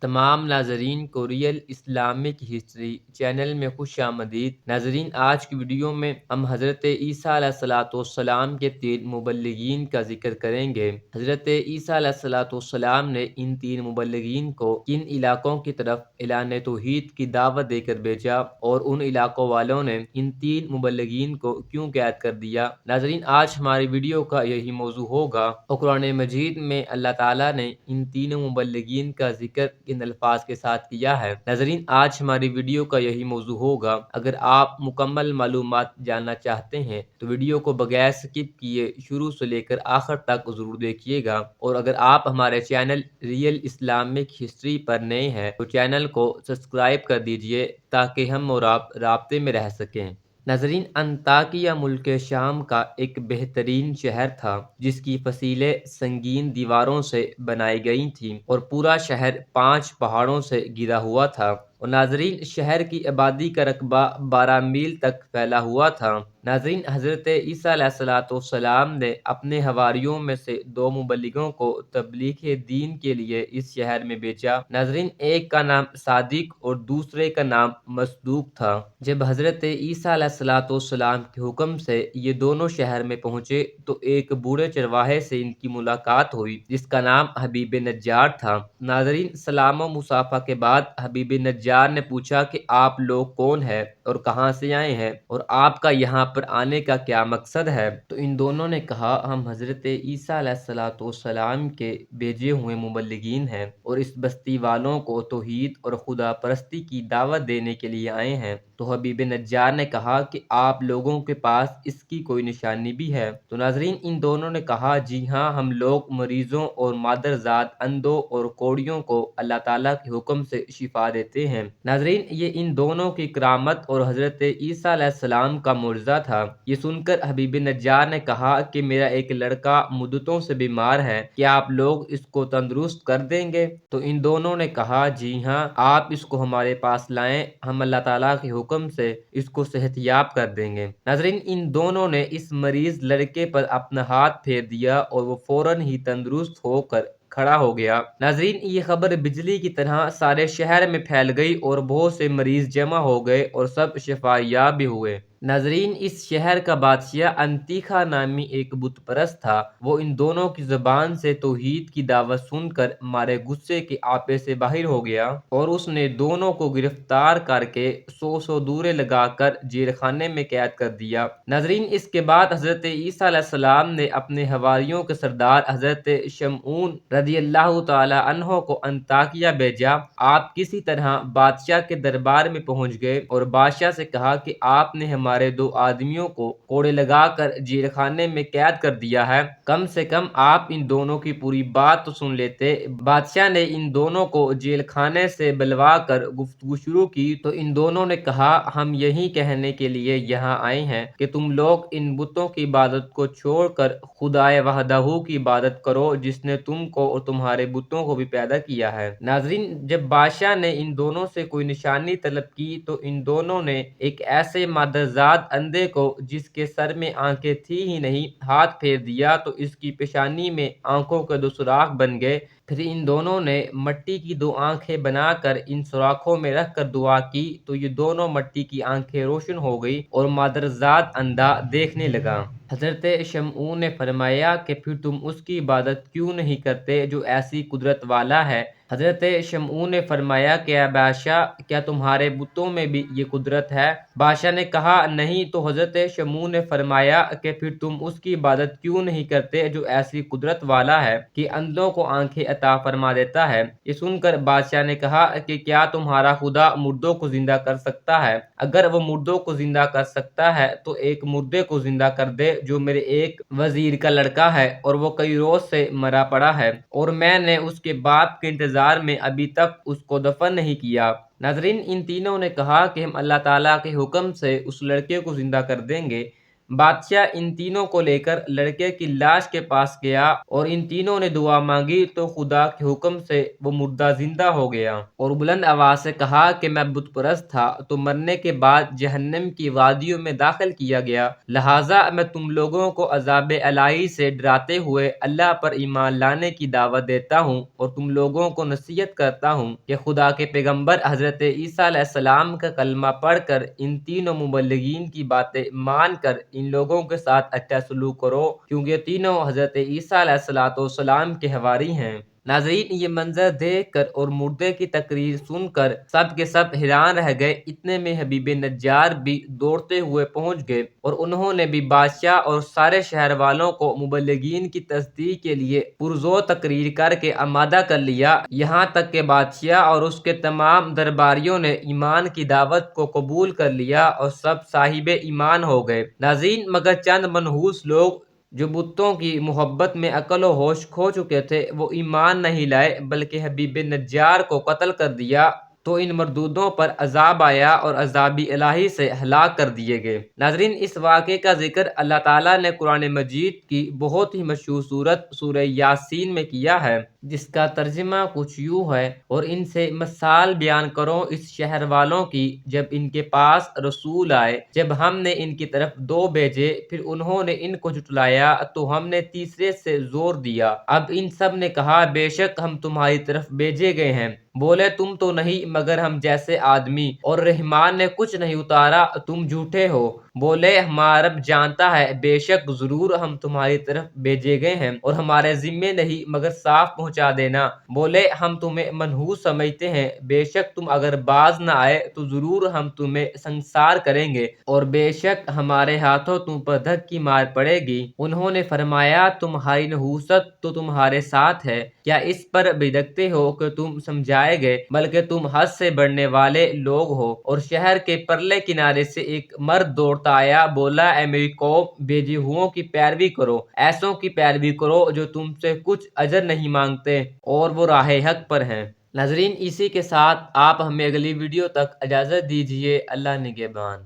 تمام ناظرین کو ریئل اسلامک ہسٹری چینل میں خوش آمدید۔ ناظرین، آج کی ویڈیو میں ہم حضرت عیسیٰ علیہ السلام کے 3 مبلغین کا ذکر کریں گے۔ حضرت عیسیٰ علیہ السلام نے ان 3 مبلغین کو کن علاقوں کی طرف اعلان توحید کی دعوت دے کر بھیجا اور ان علاقوں والوں نے ان 3 مبلغین کو کیوں قید کر دیا؟ ناظرین، آج ہماری ویڈیو کا یہی موضوع ہوگا اور قرآن مجید میں اللہ تعالیٰ نے ان 3 مبلغین کا ذکر ان الفاظ کے ساتھ کیا ہے۔ ناظرین، آج ہماری ویڈیو کا یہی موضوع ہوگا۔ اگر آپ مکمل معلومات جاننا چاہتے ہیں تو ویڈیو کو بغیر سکپ کیے شروع سے لے کر آخر تک ضرور دیکھیے گا، اور اگر آپ ہمارے چینل ریئل اسلامک ہسٹری پر نئے ہیں تو چینل کو سبسکرائب کر دیجئے تاکہ ہم اور آپ رابطے میں رہ سکیں۔ ناظرین، انطاکیہ ملک شام کا ایک بہترین شہر تھا جس کی فصیلیں سنگین دیواروں سے بنائی گئی تھیں اور پورا شہر 5 پہاڑوں سے گھرا ہوا تھا، اور ناظرین شہر کی آبادی کا رقبہ 12 میل تک پھیلا ہوا تھا۔ ناظرین، حضرت عیسیٰ علیہ السلام نے اپنے حواریوں میں سے 2 مبلغوں کو تبلیغ دین کے لیے اس شہر میں بھیجا۔ ناظرین، ایک کا نام صادق اور دوسرے کا نام مصدوق تھا۔ جب حضرت عیسیٰ علیہ السلام کے حکم سے یہ دونوں شہر میں پہنچے تو ایک بوڑھے چرواہے سے ان کی ملاقات ہوئی جس کا نام حبیب نجار تھا۔ ناظرین، سلام و مصافحہ کے بعد حبیب نجار نے پوچھا کہ آپ لوگ کون ہیں اور کہاں سے آئے ہیں اور آپ کا یہاں پر آنے کا کیا مقصد ہے؟ تو ان دونوں نے کہا، ہم حضرت عیسیٰ علیہ السلام کے بھیجے ہوئے مبلغین ہیں اور اس بستی والوں کو توحید اور خدا پرستی کی دعوت دینے کے لیے آئے ہیں۔ تو حبیب نجار نے کہا کہ آپ لوگوں کے پاس اس کی کوئی نشانی بھی ہے؟ تو ناظرین، ان دونوں نے کہا، جی ہاں، ہم لوگ مریضوں اور مادرزاد اندھوں اور کوڑیوں کو اللہ تعالیٰ کے حکم سے شفا دیتے ہیں۔ ناظرین، یہ ان دونوں کی کرامت اور حضرت عیسیٰ علیہ السلام کا معجزہ تھا۔ یہ سن کر حبیب نجار نے کہا کہ میرا ایک لڑکا مدتوں سے بیمار ہے، کیا آپ لوگ اس کو تندرست کر دیں گے؟ تو ان دونوں نے کہا، جی ہاں، آپ اس کو ہمارے پاس لائیں، ہم اللہ تعالیٰ کے حکم سے اس کو صحت یاب کر دیں گے۔ ناظرین، ان دونوں نے اس مریض لڑکے پر اپنا ہاتھ پھیر دیا اور وہ فوراً ہی تندرست ہو کر کھڑا ہو گیا۔ ناظرین، یہ خبر بجلی کی طرح سارے شہر میں پھیل گئی اور بہت سے مریض جمع ہو گئے اور سب شفا یاب بھی ہوئے۔ ناظرین، اس شہر کا بادشاہ انطاکیہ نامی ایک بت پرست تھا۔ وہ ان دونوں کی زبان سے توحید کی دعوت سن کر مارے غصے کے آپے سے باہر ہو گیا اور اس نے دونوں کو گرفتار کر کے 100 دورے لگا کر جیل خانے میں قید کر دیا۔ ناظرین، اس کے بعد حضرت عیسیٰ علیہ السلام نے اپنے حواریوں کے سردار حضرت شمعون رضی اللہ تعالی عنہ کو انطاکیہ بھیجا۔ آپ کسی طرح بادشاہ کے دربار میں پہنچ گئے اور بادشاہ سے کہا کہ آپ نے ہمارے 2 آدمیوں کو کوڑے لگا کر جیل خانے میں قید کر دیا ہے، کم سے کم آپ ان دونوں کی پوری بات تو سن لیتے۔ بادشاہ نے ان دونوں کو جیل خانے سے بلوا کر گفتگو شروع کی تو ان دونوں نے کہا، ہم یہی کہنے کے لیے یہاں آئے ہیں کہ تم لوگ ان بتوں کی عبادت کو چھوڑ کر خدائے وحدہ کی عبادت کرو جس نے تم کو اور تمہارے بتوں کو بھی پیدا کیا ہے۔ ناظرین، جب بادشاہ نے ان دونوں سے کوئی نشانی طلب کی تو ان دونوں نے ایک ایسے مادرزاد اندھے کو جس کے سر میں آنکھیں تھی ہی نہیں ہاتھ پھیر دیا تو اس کی پیشانی میں آنکھوں کے 2 سوراخ بن گئے۔ پھر ان دونوں نے مٹی کی 2 آنکھیں بنا کر ان سوراخوں میں رکھ کر دعا کی تو یہ دونوں مٹی کی آنکھیں روشن ہو گئی اور مادرزاد اندھا دیکھنے لگا۔ حضرت شمعون نے فرمایا کہ پھر تم اس کی عبادت کیوں نہیں کرتے جو ایسی قدرت والا ہے؟ حضرت شمعون نے فرمایا کہ اے بادشاہ، کیا تمہارے بتوں میں بھی یہ قدرت ہے؟ بادشاہ نے کہا نہیں۔ تو حضرت شمعون نے فرمایا کہ پھر تم اس کی عبادت کیوں نہیں کرتے جو ایسی قدرت والا ہے کہ اندھوں کو آنکھیں عطا فرما دیتا ہے؟ یہ سن کر بادشاہ نے کہا کہ کیا تمہارا خدا مردوں کو زندہ کر سکتا ہے؟ اگر وہ مردوں کو زندہ کر سکتا ہے تو ایک مردے کو زندہ کر دے جو میرے ایک وزیر کا لڑکا ہے اور وہ کئی روز سے مرا پڑا ہے اور میں نے اس کے باپ کے انتظار میں ابھی تک اس کو دفن نہیں کیا۔ ناظرین، ان تینوں نے کہا کہ ہم اللہ تعالیٰ کے حکم سے اس لڑکے کو زندہ کر دیں گے۔ بادشاہ ان تینوں کو لے کر لڑکے کی لاش کے پاس گیا اور ان تینوں نے دعا مانگی تو خدا کے حکم سے وہ مردہ زندہ ہو گیا اور بلند آواز سے کہا کہ میں بت پرست تھا تو مرنے کے بعد جہنم کی وادیوں میں داخل کیا گیا، لہٰذا میں تم لوگوں کو عذاب الہی سے ڈراتے ہوئے اللہ پر ایمان لانے کی دعوت دیتا ہوں اور تم لوگوں کو نصیحت کرتا ہوں کہ خدا کے پیغمبر حضرت عیسیٰ علیہ السلام کا کلمہ پڑھ کر ان تینوں مبلغین کی باتیں مان کر ان لوگوں کے ساتھ اچھا سلوک کرو، کیونکہ یہ تینوں حضرت عیسیٰ علیہ السلام کے حواری ہیں۔ ناظرین، یہ منظر دیکھ کر اور مردے کی تقریر سن کر سب کے سب حیران رہ گئے۔ اتنے میں حبیب نجار بھی دوڑتے ہوئے پہنچ گئے اور انہوں نے بھی بادشاہ اور سارے شہر والوں کو مبلغین کی تصدیق کے لیے پرزور تقریر کر کے آمادہ کر لیا، یہاں تک کہ بادشاہ اور اس کے تمام درباریوں نے ایمان کی دعوت کو قبول کر لیا اور سب صاحب ایمان ہو گئے۔ ناظرین، مگر چند منحوس لوگ جو بتوں کی محبت میں عقل و ہوش کھو چکے تھے وہ ایمان نہیں لائے بلکہ حبیب نجار کو قتل کر دیا، تو ان مردودوں پر عذاب آیا اور عذاب الہی سے ہلاک کر دیے گئے۔ ناظرین، اس واقعے کا ذکر اللہ تعالیٰ نے قرآن مجید کی بہت ہی مشہور سورت سورہ یاسین میں کیا ہے، جس کا ترجمہ کچھ یوں ہے: اور ان سے مثال بیان کرو اس شہر والوں کی جب ان کے پاس رسول آئے، جب ہم نے ان کی طرف دو بھیجے پھر انہوں نے ان کو جھٹلایا تو ہم نے تیسرے سے زور دیا، اب ان سب نے کہا بے شک ہم تمہاری طرف بھیجے گئے ہیں، بولے تم تو نہیں مگر ہم جیسے آدمی، اور رحمان نے کچھ نہیں اتارا، تم جھوٹے ہو، بولے ہمارا رب جانتا ہے بے شک ضرور ہم تمہاری طرف بھیجے گئے ہیں اور ہمارے ذمے نہیں مگر صاف پہنچا دینا، بولے ہم تمہیں منحوس سمجھتے ہیں، بے شک تم اگر باز نہ آئے تو ضرور ہم تمہیں سنسار کریں گے اور بے شک ہمارے ہاتھوں تم پر دھک کی مار پڑے گی۔ انہوں نے فرمایا تمہاری نحوست تو تمہارے ساتھ ہے، کیا اس پر بھڑکتے ہو کہ تم سمجھائے گئے، بلکہ تم حد سے بڑھنے والے لوگ ہو۔ اور شہر کے پرلے کنارے سے ایک مرد دوڑتا آیا، بولا اے میری قوم، بھیجے ہوئوں کی پیروی کرو، ایسوں کی پیروی کرو جو تم سے کچھ اجر نہیں مانگتے اور وہ راہ حق پر ہیں۔ ناظرین، اسی کے ساتھ آپ ہمیں اگلی ویڈیو تک اجازت دیجیے۔ اللہ نگہبان۔